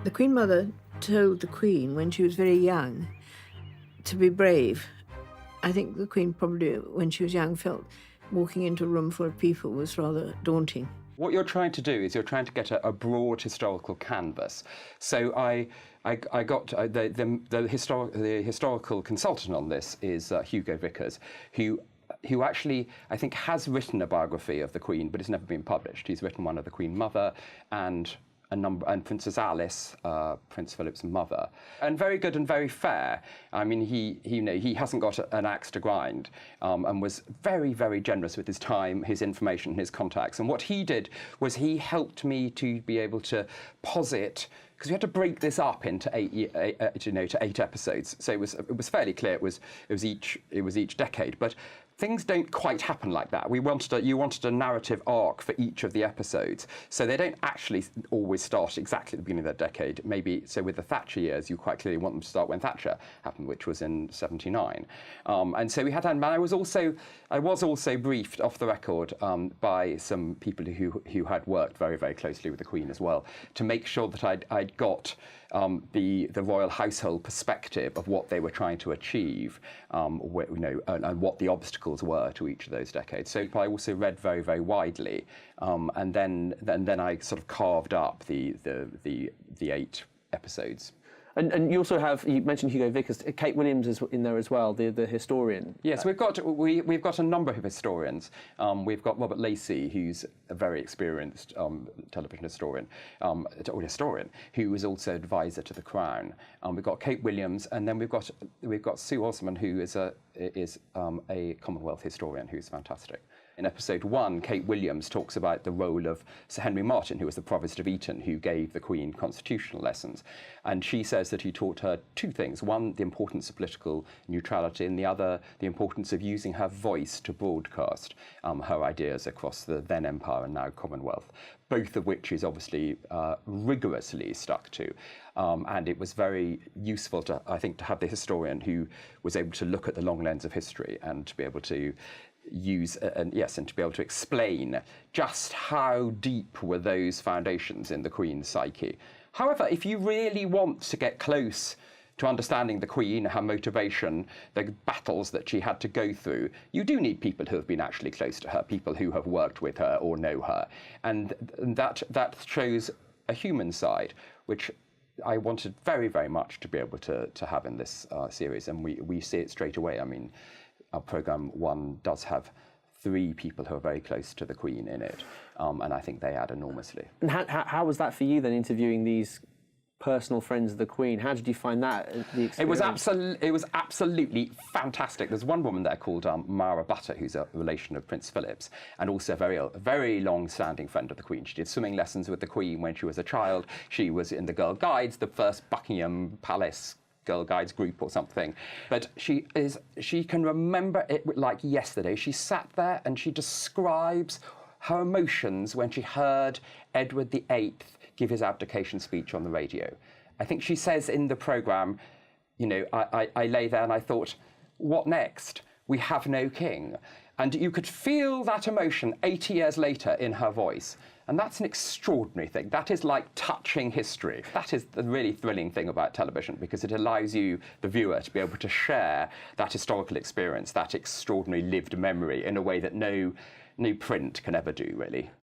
The Queen Mother told the Queen when she was very young to be brave. I think the Queen probably, when she was young, felt walking into a room full of people was rather daunting. What you're trying to do is you're trying to get a broad historical canvas. So I got the historical consultant on this is Hugo Vickers, who actually, I think, has written a biography of the Queen, but it's never been published. He's written one of the Queen Mother and Princess Alice, Prince Philip's mother, and very good and very fair. I mean, he hasn't got an axe to grind, and was very, very generous with his time, his information, his contacts. And what he did was he helped me to be able to posit, because we had to break this up into eight episodes. So it was fairly clear it was each decade, but things don't quite happen like that. You wanted a narrative arc for each of the episodes, so they don't actually always start exactly at the beginning of the decade. Maybe, so with the Thatcher years, you quite clearly want them to start when Thatcher happened, which was in '79. And so we had that, and I was also briefed off the record by some people who had worked very, very closely with the Queen as well, to make sure that I'd got the royal household perspective of what they were trying to achieve, and what the obstacles were to each of those decades. So I also read very, very widely, and then I sort of carved up the 8 episodes. And you also have, you mentioned Hugo Vickers, Kate Williams is in there as well, the historian. Yes, we've got a number of historians. We've got Robert Lacey, who's a very experienced television historian, who was also advisor to the Crown. We've got Kate Williams, and then we've got Sue Osman, who is a Commonwealth historian who's fantastic. In episode 1, Kate Williams talks about the role of Sir Henry Martin, who was the Provost of Eton, who gave the Queen constitutional lessons. And she says that he taught her 2 things. One, the importance of political neutrality, and the other, the importance of using her voice to broadcast her ideas across the then Empire and now Commonwealth, both of which is obviously rigorously stuck to. And it was very useful, I think, to have the historian who was able to look at the long lens of history and to be able to use and to be able to explain just how deep were those foundations in the Queen's psyche. However, if you really want to get close to understanding the Queen, her motivation, the battles that she had to go through, you do need people who have been actually close to her, people who have worked with her or know her, and that shows a human side, which I wanted very, very much to be able to have in this series, and we see it straight away. I mean, our programme 1 does have 3 people who are very close to the Queen in it, and I think they add enormously. And how was that for you then, interviewing these personal friends of the Queen? How did you find that, the experience? It was absolutely fantastic. There's one woman there called Mara Butter, who's a relation of Prince Philip's, and also a very long-standing friend of the Queen. She did swimming lessons with the Queen when she was a child. She was in the Girl Guides, the first Buckingham Palace Girl Guides group or something, but she can remember it like yesterday. She sat there and she describes her emotions when she heard Edward VIII give his abdication speech on the radio. I think she says in the programme, I lay there and I thought, what next? We have no king. And you could feel that emotion 80 years later in her voice. And that's an extraordinary thing. That is like touching history. That is the really thrilling thing about television, because it allows you, the viewer, to be able to share that historical experience, that extraordinary lived memory, in a way that no print can ever do, really.